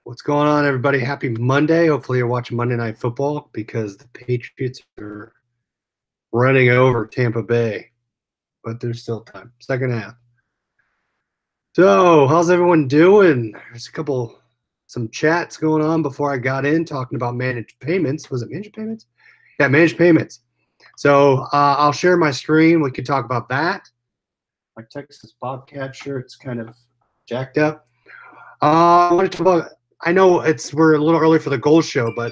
What's going on, everybody? Happy Monday. Hopefully, you're watching Monday Night Football because the Patriots are running over Tampa Bay, but there's still time. Second half. So, how's everyone doing? There's some chats going on before I got in talking about managed payments. Was it managed payments? Yeah, managed payments. So, I'll share my screen. We could talk about that. My Texas Bobcat shirt's kind of jacked up. I want to talk about. I know we're a little early for the goal show, but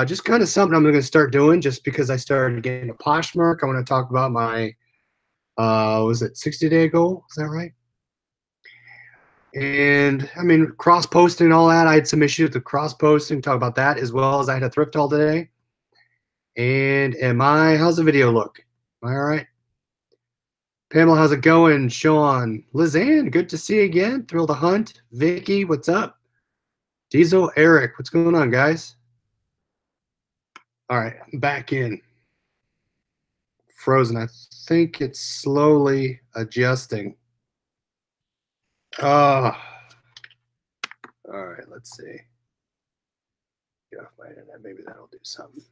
just kind of something I'm going to start doing just because I started getting a Poshmark. I want to talk about my was it 60-day goal? Is that right? And I mean, cross posting and all that. I had some issues with cross posting. Talk about that, as well as I had a thrift haul today. And how's the video look? Am I all right? Pamela, how's it going? Sean, Lizanne, good to see you again. Thrilled to hunt. Vicky, what's up? Diesel, Eric, what's going on, guys? All right, I'm back in. Frozen. I think it's slowly adjusting. All right, let's see. Get off my internet. Maybe that'll do something.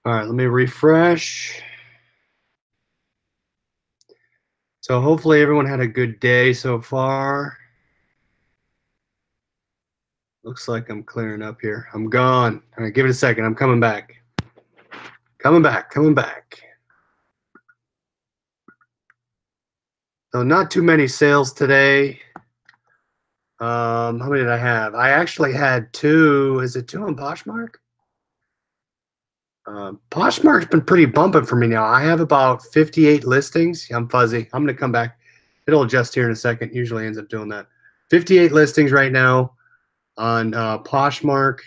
All right, let me refresh. So hopefully everyone had a good day so far. Looks like I'm clearing up here. I'm gone. All right, give it a second. I'm coming back. Coming back. So not too many sales today. How many did I have? I actually had two. Is it two on Poshmark? Poshmark's been pretty bumping for me now. I have about 58 listings. I'm fuzzy. I'm going to come back. It'll adjust here in a second. Usually ends up doing that. 58 listings right now on Poshmark.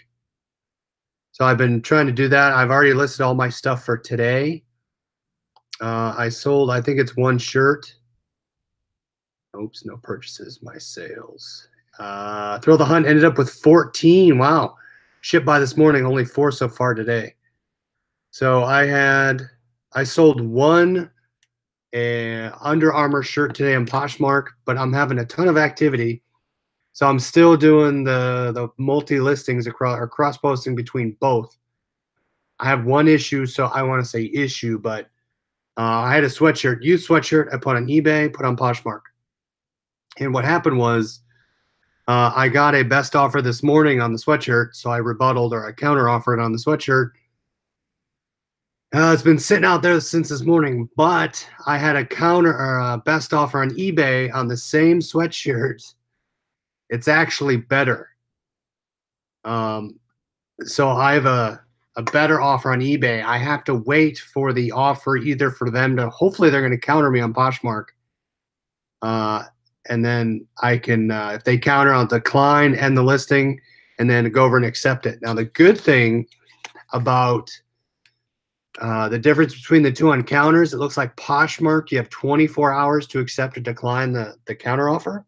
So I've been trying to do that. I've already listed all my stuff for today. I sold, I think it's one shirt. Oops, no purchases, my sales. Thrill the Hunt ended up with 14. Wow. Shipped by this morning, only 4 so far today. So I sold one Under Armour shirt today on Poshmark, but I'm having a ton of activity. So I'm still doing the multi listings cross posting between both. I have one issue, so I want to say issue, but I had a sweatshirt, used sweatshirt I put on eBay, put on Poshmark. And what happened was I got a best offer this morning on the sweatshirt, so I rebutted or I counter offered on the sweatshirt. It's been sitting out there since this morning, but I had a counter or a best offer on eBay on the same sweatshirt. It's actually better. So I have a better offer on eBay. I have to wait for the offer either for them to, hopefully they're going to counter me on Poshmark. And then I can, if they counter, I'll decline and the listing and then go over and accept it. Now, the good thing about the difference between the two on counters, it looks like Poshmark, you have 24 hours to accept or decline the counter offer.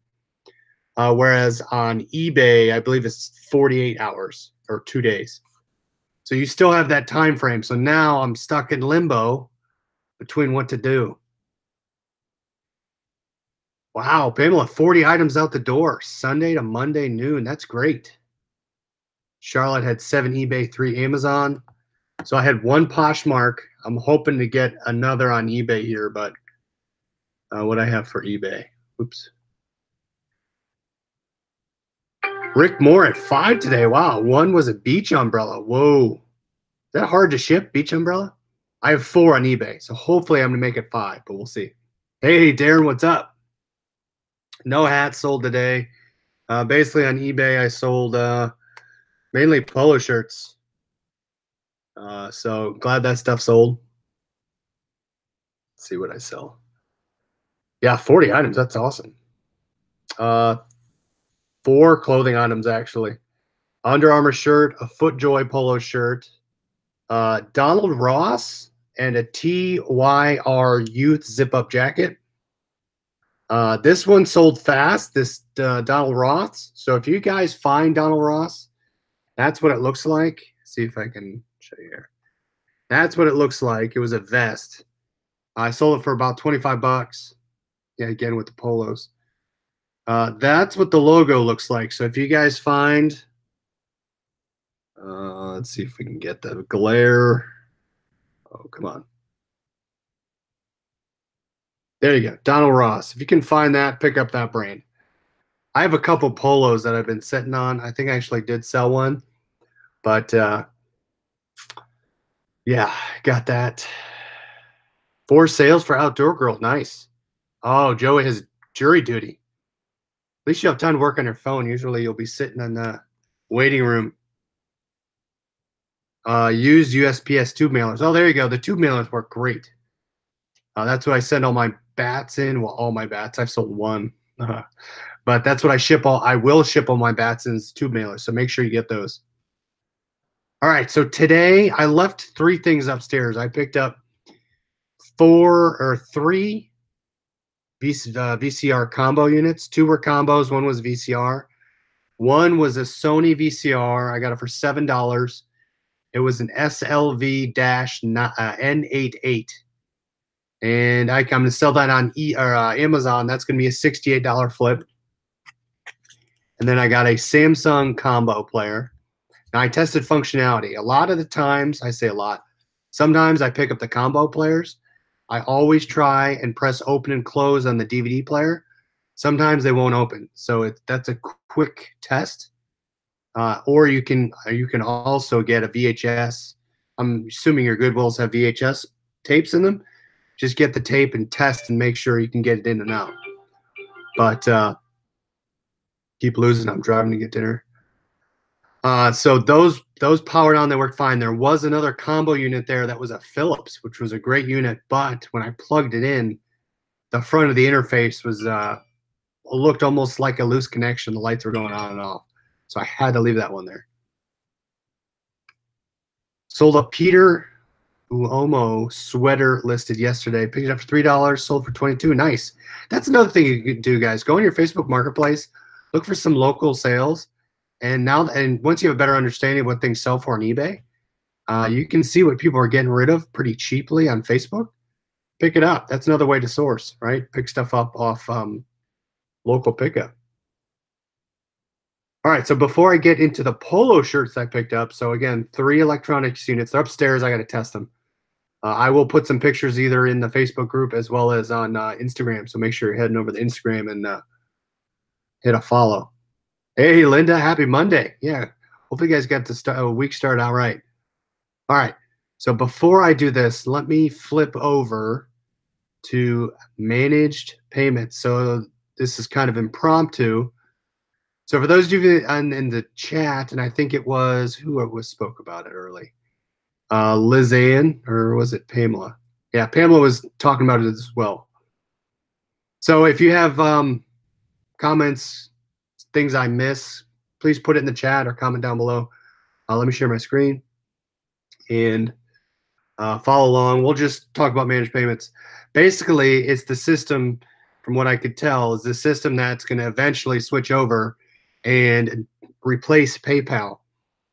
Whereas on eBay, I believe it's 48 hours or 2 days. So you still have that time frame. So now I'm stuck in limbo between what to do. Wow, Pamela, 40 items out the door, Sunday to Monday noon. That's great. Charlotte had 7 eBay, 3 Amazon. So I had 1 Poshmark. I'm hoping to get another on eBay here, but what I have for eBay. Oops. Rick Moore at 5 today. Wow, 1 was a beach umbrella. Whoa. Is that hard to ship, beach umbrella? I have 4 on eBay, so hopefully I'm going to make it 5, but we'll see. Hey, Darren, what's up? No hats sold today. Basically on eBay, I sold mainly polo shirts. So glad that stuff sold. Let's see what I sell. Yeah, 40 items. That's awesome. 4 clothing items, actually. Under Armour shirt, a FootJoy polo shirt, Donald Ross, and a TYR Youth zip-up jacket. This one sold fast, this Donald Ross. So if you guys find Donald Ross, that's what it looks like. See if I can show you here. That's what it looks like. It was a vest. I sold it for about 25 bucks. Yeah, again with the polos. That's what the logo looks like. So if you guys find, let's see if we can get the glare. Oh, come on. There you go. Donald Ross. If you can find that, pick up that brand. I have a couple polos that I've been sitting on. I think I actually did sell one, but yeah, got that. 4 sales for Outdoor Girl. Nice. Oh, Joey has jury duty. At least you have time to work on your phone. Usually you'll be sitting in the waiting room. Used USPS tube mailers. Oh, there you go. The tube mailers work great. That's what I send all my bats in. Well, all my bats. I've sold one. But that's what I ship all. I will ship all my bats in tube mailers. So make sure you get those. All right. So today I left 3 things upstairs. I picked up 3 VCR combo units. 2 were combos. 1 was VCR. 1 was a Sony VCR. I got it for $7. It was an SLV-N88. And I'm going to sell that on Amazon. That's going to be a $68 flip. And then I got a Samsung combo player. Now I tested functionality. A lot of the times, I say a lot, sometimes I pick up the combo players. I always try and press open and close on the DVD player. Sometimes they won't open. So that's a quick test. Or you can also get a VHS. I'm assuming your Goodwills have VHS tapes in them. Just get the tape and test and make sure you can get it in and out. But keep losing. I'm driving to get dinner. So those powered on. They worked fine. There was another combo unit there that was a Philips, which was a great unit. But when I plugged it in, the front of the interface was looked almost like a loose connection. The lights were going on and off. So I had to leave that one there. Sold a Peter Uomo sweater listed yesterday. Picked it up for $3, sold for $22. Nice. That's another thing you can do, guys. Go on your Facebook Marketplace, look for some local sales, and once you have a better understanding of what things sell for on eBay, you can see what people are getting rid of pretty cheaply on Facebook. Pick it up. That's another way to source, right? Pick stuff up off local pickup. All right, so before I get into the polo shirts I picked up, so again, 3 electronics units. They're upstairs. I got to test them. I will put some pictures either in the Facebook group as well as on Instagram. So make sure you're heading over to Instagram and hit a follow. Hey, Linda, happy Monday. Yeah, hopefully you guys got the week start out right. All right, so before I do this, let me flip over to managed payments. So this is kind of impromptu. So for those of you in the chat, and I think it was, who spoke about it early? Liz Ann, or was it Pamela? Yeah, Pamela was talking about it as well. So if you have comments, things I miss, please put it in the chat or comment down below. Let me share my screen and follow along. We'll just talk about managed payments. Basically, it's the system, from what I could tell, is the system that's going to eventually switch over and replace PayPal.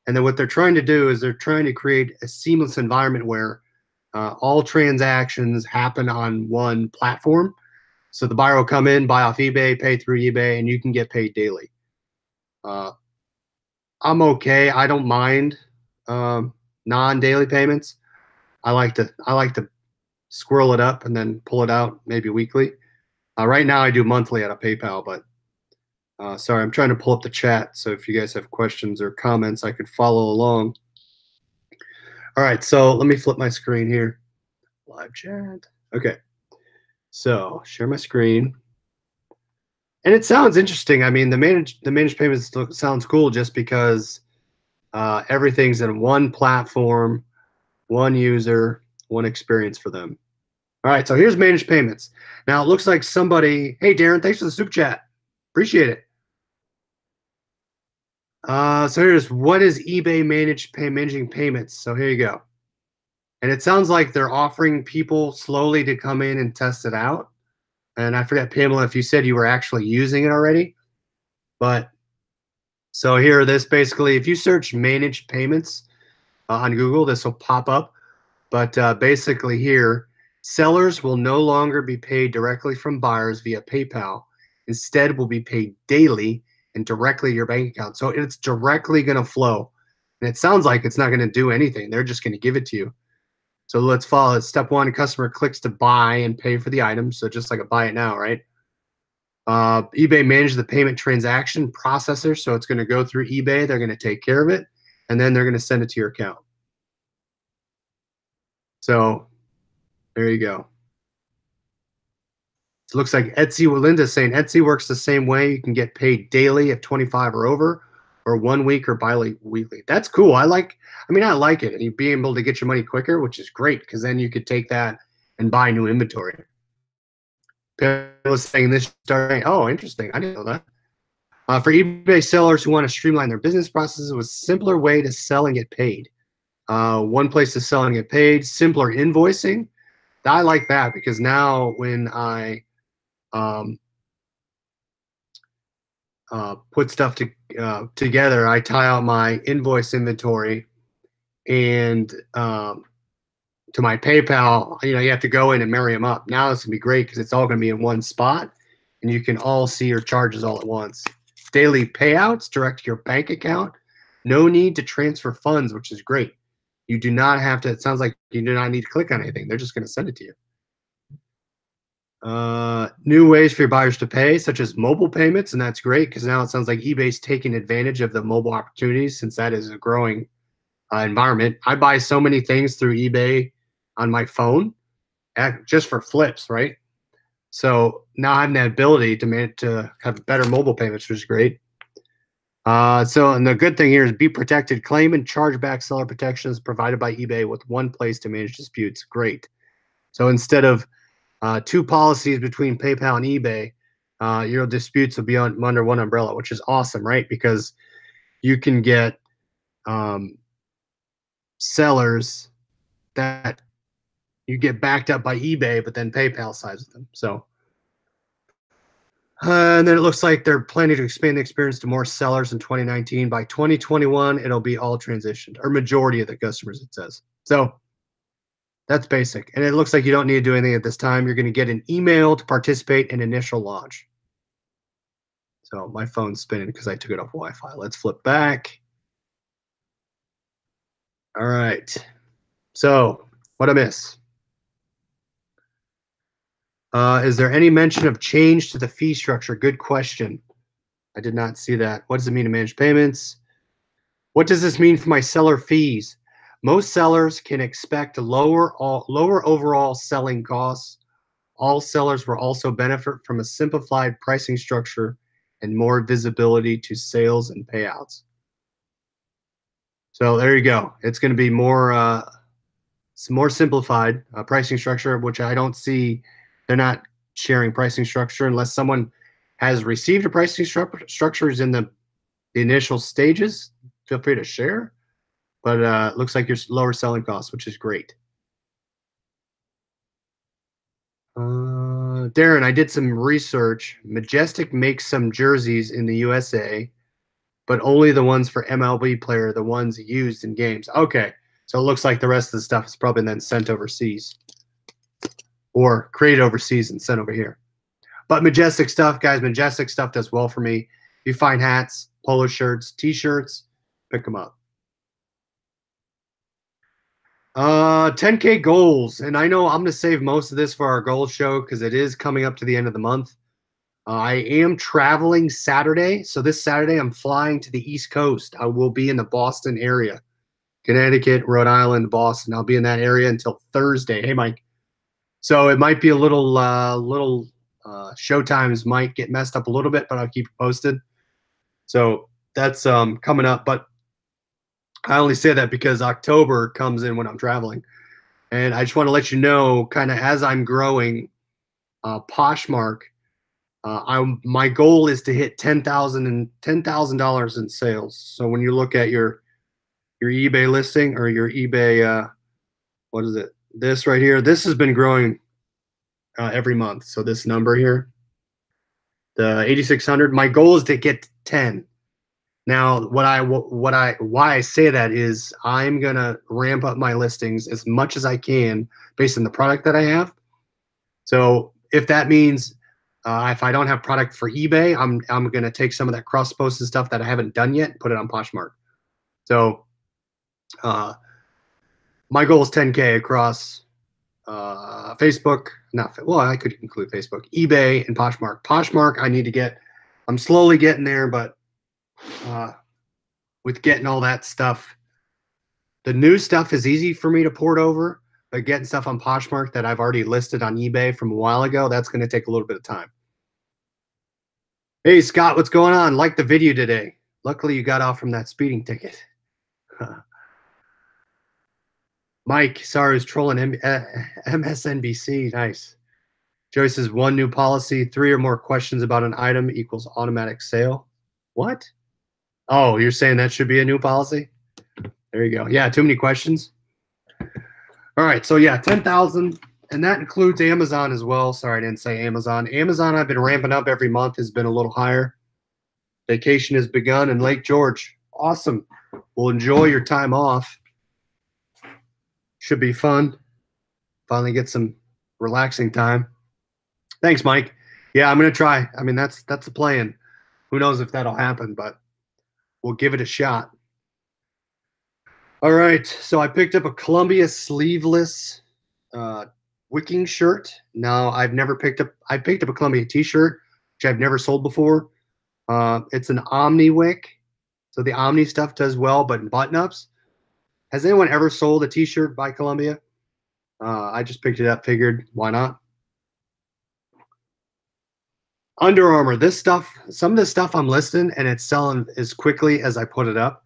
And then what they're trying to do is they're trying to create a seamless environment where all transactions happen on one platform. So the buyer will come in, buy off eBay, pay through eBay, and you can get paid daily. I'm okay. I don't mind non-daily payments. I like to squirrel it up and then pull it out maybe weekly. Right now I do monthly out of PayPal, but sorry, I'm trying to pull up the chat. So if you guys have questions or comments, I could follow along. All right, so let me flip my screen here. Live chat. Okay, so share my screen. And it sounds interesting. I mean, the managed payments sounds cool just because everything's in one platform, one user, one experience for them. All right, so here's managed payments. Now it looks like somebody, hey Darren, thanks for the super chat. Appreciate it. So here's what is eBay managing payments. So here you go. And it sounds like they're offering people slowly to come in and test it out. And I forget, Pamela, if you said you were actually using it already. But so here, this basically, if you search managed payments on Google, this will pop up. But basically here, sellers will no longer be paid directly from buyers via PayPal. instead will be paid daily and directly to your bank account. So it's directly going to flow. And it sounds like it's not going to do anything. They're just going to give it to you. So let's follow it. Step one, customer clicks to buy and pay for the item. So just like a buy it now, right? eBay manages the payment transaction processor. So it's going to go through eBay. They're going to take care of it. And then they're going to send it to your account. So there you go. It looks like Etsy, what Linda's saying, Etsy works the same way. You can get paid daily if 25 or over, or 1 week or bi-weekly. That's cool. I like it. And you being able to get your money quicker, which is great, because then you could take that and buy new inventory. Was saying this starting. Oh, interesting. I didn't know that. For eBay sellers who want to streamline their business processes, with a simpler way to sell and get paid. One place to sell and get paid, simpler invoicing. I like that, because now when I put stuff together, I tie out my invoice inventory and to my PayPal. You have to go in and marry them up. Now it's gonna be great, because it's all gonna be in one spot, and you can all see your charges all at once. Daily payouts direct to your bank account. No need to transfer funds, which is great. You do not have to. It sounds like you do not need to click on anything. They're just gonna send it to you. New ways for your buyers to pay, such as mobile payments, and that's great, because now it sounds like eBay's taking advantage of the mobile opportunities, since that is a growing environment. I buy so many things through eBay on my phone, just for flips, right? So now I have the ability to have better mobile payments, which is great. And the good thing here is be protected. Claim and chargeback seller protections provided by eBay with one place to manage disputes. Great. So instead of 2 policies between PayPal and eBay, your disputes will be under one umbrella, which is awesome, right? Because you can get sellers that you get backed up by eBay, but then PayPal sides with them. So, and then it looks like they're planning to expand the experience to more sellers in 2019. By 2021, it'll be all transitioned, or majority of the customers, it says. So that's basic. And it looks like you don't need to do anything at this time. You're going to get an email to participate in initial launch. So my phone's spinning because I took it off Wi-Fi. Let's flip back. All right. So what'd I miss? Is there any mention of change to the fee structure? Good question. I did not see that. What does it mean to manage payments? What does this mean for my seller fees? Most sellers can expect lower overall selling costs. All sellers will also benefit from a simplified pricing structure and more visibility to sales and payouts. So there you go. It's going to be more simplified pricing structure, which I don't see. They're not sharing pricing structure unless someone has received a pricing structures in the initial stages. Feel free to share. But it looks like your lower selling costs, which is great. Darren, I did some research. Majestic makes some jerseys in the USA, but only the ones for MLB player, the ones used in games. Okay, so it looks like the rest of the stuff is probably then sent overseas or created overseas and sent over here. But Majestic stuff, guys, Majestic stuff does well for me. If you find hats, polo shirts, T-shirts, pick them up. 10K goals, and I know I'm going to save most of this for our goal show because it is coming up to the end of the month. I am traveling Saturday, so this Saturday I'm flying to the East Coast. I will be in the Boston area, Connecticut, Rhode Island, Boston. I'll be in that area until Thursday. Hey, Mike. So it might be a little show times might get messed up a little bit, but I'll keep you posted. So that's coming up, but I only say that because October comes in when I'm traveling. And I just want to let you know, kind of as I'm growing, Poshmark, my goal is to hit $10,000 in sales. So when you look at your eBay listing or your eBay, what is it? This right here, this has been growing every month. So this number here, the 8,600, my goal is to get 10. Now, why I say that is I'm gonna ramp up my listings as much as I can based on the product that I have. So if that means If I don't have product for eBay, I'm going to take some of that cross-posted stuff that I haven't done yet and put it on Poshmark. So my goal is 10K across Facebook. Well, I could include Facebook, eBay, and Poshmark. Poshmark, I need to get. I'm slowly getting there, but with getting all that stuff, the new stuff is easy for me to port over. But getting stuff on Poshmark that I've already listed on eBay from a while ago, that's going to take a little bit of time. Hey, Scott, what's going on? Like the video today. Luckily, you got off from that speeding ticket. Mike, sorry, I was trolling MSNBC. Nice. Joey says, one new policy, 3 or more questions about an item equals automatic sale. What? Oh, you're saying that should be a new policy? There you go. Yeah, too many questions. All right, so yeah, 10,000, and that includes Amazon as well. Sorry, I didn't say Amazon. Amazon, I've been ramping up every month, has been a little higher. Vacation has begun in Lake George. Awesome. We'll enjoy your time off. Should be fun. Finally get some relaxing time. Thanks, Mike. Yeah, I'm going to try. I mean, that's the plan. Who knows if that'll happen, but we'll give it a shot. All right, so I picked up a Columbia sleeveless wicking shirt. Now, I picked up a Columbia t-shirt, which I've never sold before. It's an Omni wick, so the Omni stuff does well, but in button-ups. Has anyone ever sold a t-shirt by Columbia? I just picked it up, figured, why not? Under Armour, this stuff, some of this stuff I'm listing, and it's selling as quickly as I put it up.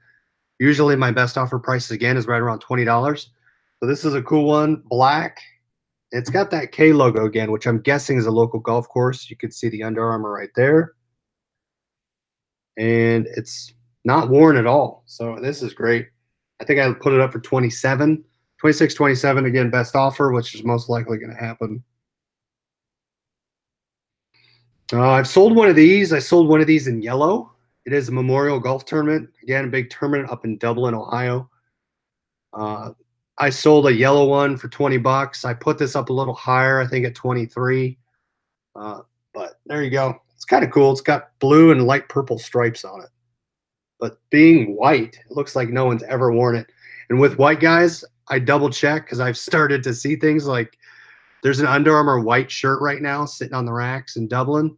Usually my best offer price, again, is right around $20. So this is a cool one, black. It's got that K logo again, which I'm guessing is a local golf course. You can see the Under Armour right there. And it's not worn at all. So this is great. I think I put it up for 27, 26, 27, again, best offer, which is most likely going to happen. I've sold one of these. I sold one of these in yellow. It is a Memorial Golf Tournament. Again, a big tournament up in Dublin, Ohio. I sold a yellow one for 20 bucks. I put this up a little higher, I think at 23. But there you go. It's kind of cool. It's got blue and light purple stripes on it. But being white, it looks like no one's ever worn it. And with white guys, I double check because I've started to see things like there's an Under Armour white shirt right now sitting on the racks in Dublin.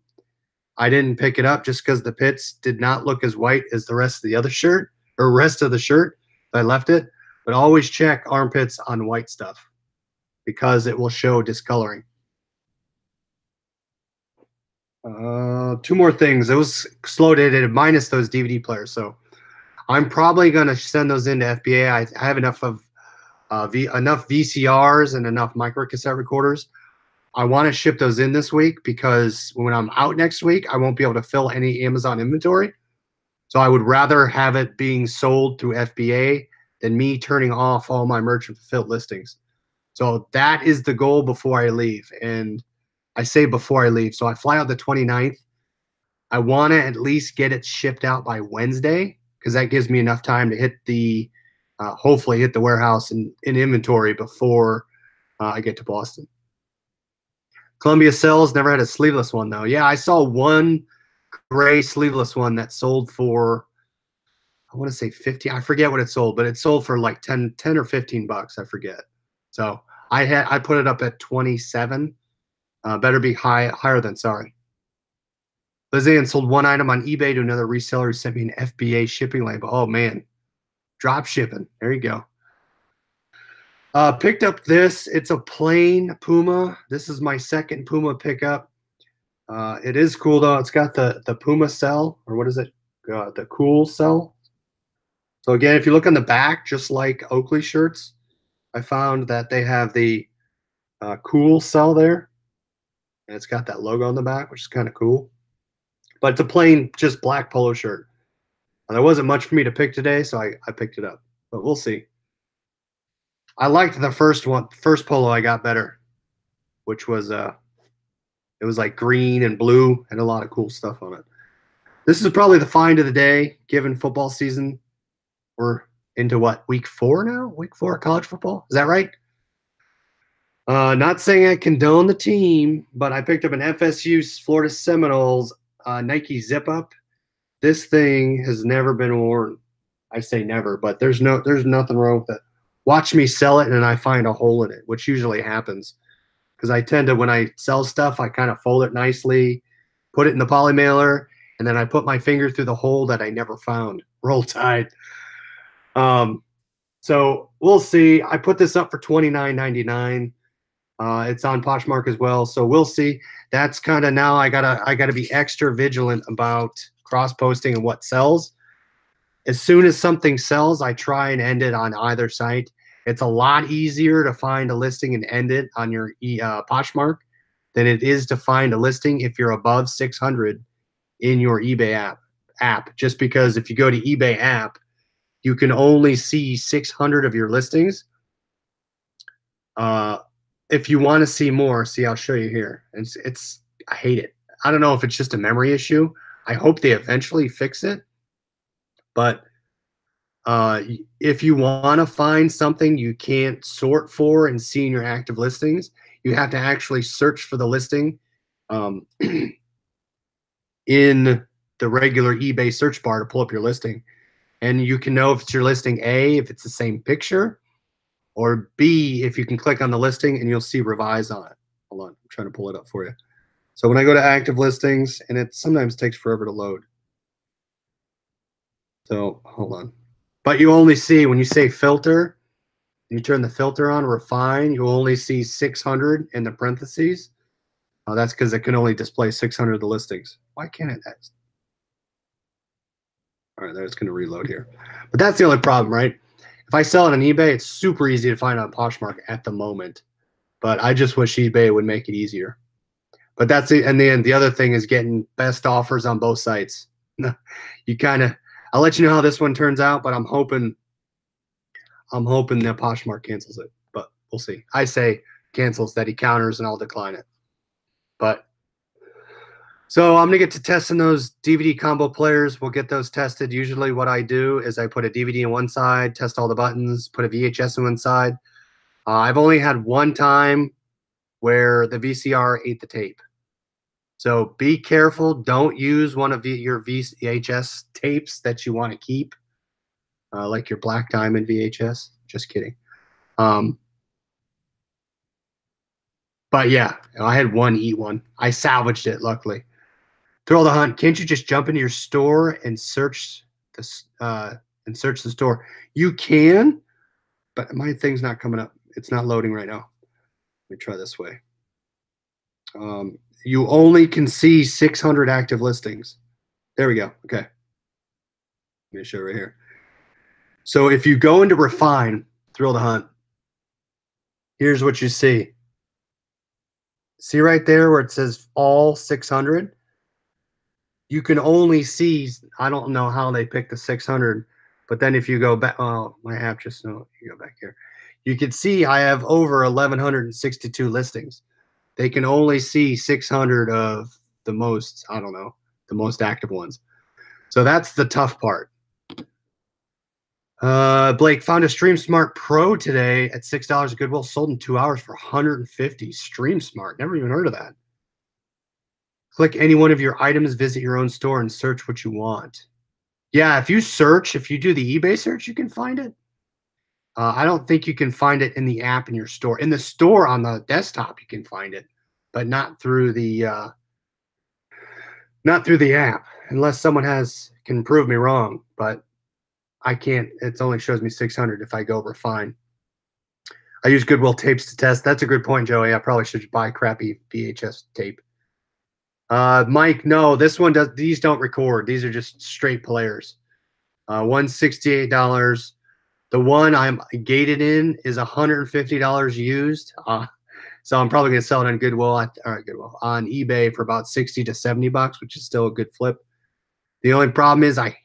I didn't pick it up just because the pits did not look as white as the rest of the other shirt or rest of the shirt. I left it, but always check armpits on white stuff because it will show discoloring. 2 more things. It was slow dated minus those DVD players. So I'm probably going to send those into FBA. I have enough of enough VCRs and enough micro cassette recorders. I want to ship those in this week because when I'm out next week, I won't be able to fill any Amazon inventory. So I would rather have it being sold through FBA than me turning off all my merchant fulfilled listings. So that is the goal before I leave. And I say before I leave. So I fly out the 29th. I want to at least get it shipped out by Wednesday because that gives me enough time to hit the, hopefully hit the warehouse in inventory before I get to Boston. Columbia sells, never had a sleeveless one though. Yeah, I saw one gray sleeveless one that sold for, I want to say 50. I forget what it sold, but it sold for like 10 or 15 bucks. I forget. So I put it up at 27. Better be higher than sorry. Lizian sold one item on eBay to another reseller who sent me an FBA shipping label. Oh man, drop shipping. There you go. Picked up this. It's a plain Puma. This is my second Puma pickup. It is cool though. It's got the Puma cell, or what is it? The cool cell. So again, if you look on the back, just like Oakley shirts, I found that they have the cool cell there, and it's got that logo on the back, which is kind of cool. But it's a plain, just black polo shirt. And there wasn't much for me to pick today, so I picked it up. But we'll see. I liked the first polo I got better, which was it was like green and blue and a lot of cool stuff on it. This is probably the find of the day, given football season. We're into what, week 4 now? Week 4 of college football? Is that right? Not saying I condone the team, but I picked up an FSU Florida Seminoles Nike Zip Up. This thing has never been worn. I say never, but there's nothing wrong with it. Watch me sell it and I find a hole in it, which usually happens because I tend to, when I sell stuff, I kind of fold it nicely, put it in the poly mailer, and then I put my finger through the hole that I never found. Roll Tide. So we'll see. I put this up for $29.99. It's on Poshmark as well, so we'll see. That's kind of now I gotta be extra vigilant about cross posting and what sells. As soon as something sells, I try and end it on either site. It's a lot easier to find a listing and end it on your Poshmark than it is to find a listing if you're above 600 in your eBay app. Just because if you go to eBay app, you can only see 600 of your listings. If you want to see more, see, I'll show you here. It's I hate it. I don't know if it's just a memory issue. I hope they eventually fix it. But if you want to find something you can't sort for and see in your active listings, you have to actually search for the listing in the regular eBay search bar to pull up your listing. And you can know if it's your listing A, if it's the same picture, or B, if you can click on the listing and you'll see revise on it. Hold on, I'm trying to pull it up for you. So when I go to active listings, and it sometimes takes forever to load. So hold on. But you only see, when you say filter, you turn the filter on, refine, you only see 600 in the parentheses. That's because it can only display 600 of the listings. Why can't it? All right, that's going to reload here. But that's the only problem, right? If I sell it on eBay, it's super easy to find on Poshmark at the moment. But I just wish eBay would make it easier. But that's it. And then the other thing is getting best offers on both sites. You kind of, I'll let you know how this one turns out, but I'm hoping that Poshmark cancels it. But we'll see. I say cancels, that he counters, and I'll decline it. But so I'm going to get to testing those DVD combo players. We'll get those tested. Usually what I do is I put a DVD on one side, test all the buttons, put a VHS on one side. I've only had one time where the VCR ate the tape. So be careful. Don't use one of your VHS tapes that you want to keep, like your Black Diamond VHS. Just kidding. But yeah, I had one eat one. I salvaged it, luckily. Thrill the Hunt. Can't you just jump into your store and search this the store? You can, but my thing's not coming up. It's not loading right now. Let me try this way. You only can see 600 active listings. There we go. Okay. Let me show right here. So if you go into refine, Thrill the Hunt, here's what you see. See right there where it says all 600? You can only see, I don't know how they picked the 600, but then if you go back, oh, my app just, no, you go back here. You can see I have over 1,162 listings. They can only see 600 of the most, I don't know, the most active ones. So that's the tough part. Blake found a StreamSmart Pro today at $6 at Goodwill, sold in 2 hours for $150. StreamSmart, never even heard of that. Click any one of your items, visit your own store, and search what you want. Yeah, if you search, if you do the eBay search, you can find it. I don't think you can find it in the app in your store. In the store on the desktop, you can find it, but not through the app, unless someone can prove me wrong. But I can't. It only shows me 600 if I go refine. I use Goodwill tapes to test. That's a good point, Joey. I probably should buy crappy VHS tape. Mike, no, this one does. These don't record. These are just straight players. $168. The one I'm gated in is $150 used. So I'm probably gonna sell it on Goodwill, on eBay for about 60 to 70 bucks, which is still a good flip. The only problem is I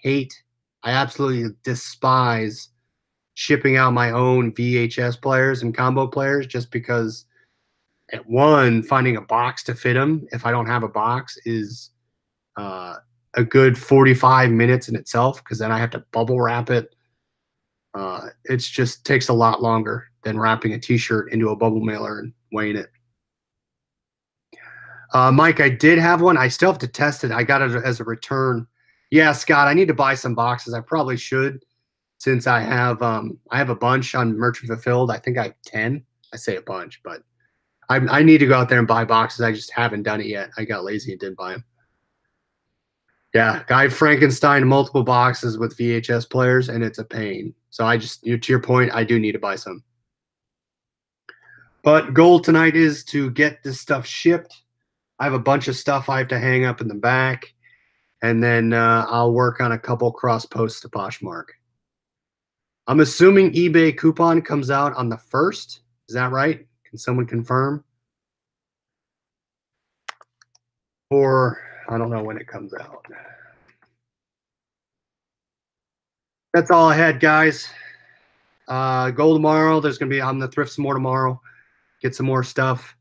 absolutely despise shipping out my own VHS players and combo players, just because at one, finding a box to fit them, if I don't have a box, is a good 45 minutes in itself, because then I have to bubble wrap it. It just takes a lot longer than wrapping a t-shirt into a bubble mailer and weighing it. Mike, I did have one. I still have to test it. I got it as a return. Yeah, Scott, I need to buy some boxes. I probably should, since I have a bunch on Merchant Fulfilled. I think I have 10. I say a bunch, but I need to go out there and buy boxes. I just haven't done it yet. I got lazy and didn't buy them. Yeah, Guy Frankenstein, multiple boxes with VHS players, and it's a pain. So to your point, I do need to buy some. But goal tonight is to get this stuff shipped. I have a bunch of stuff I have to hang up in the back, and then I'll work on a couple cross posts to Poshmark. I'm assuming eBay coupon comes out on the 1st. Is that right? Can someone confirm? Or I don't know when it comes out. That's all I had, guys. Go tomorrow. There's going to be on the Thrift some more tomorrow. Get some more stuff.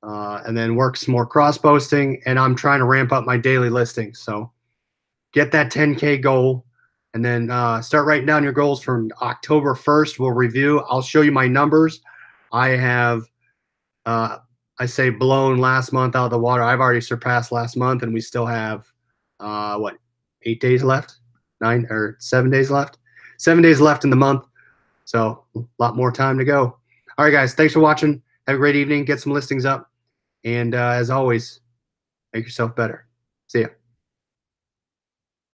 And then work some more cross posting. And I'm trying to ramp up my daily listings. So get that 10K goal. And then start writing down your goals from October 1st. We'll review. I'll show you my numbers. I have, I say, blown last month out of the water. I've already surpassed last month, and we still have, 8 days left? 9 or 7 days left? 7 days left in the month. So a lot more time to go. All right, guys. Thanks for watching. Have a great evening. Get some listings up. And as always, make yourself better. See ya.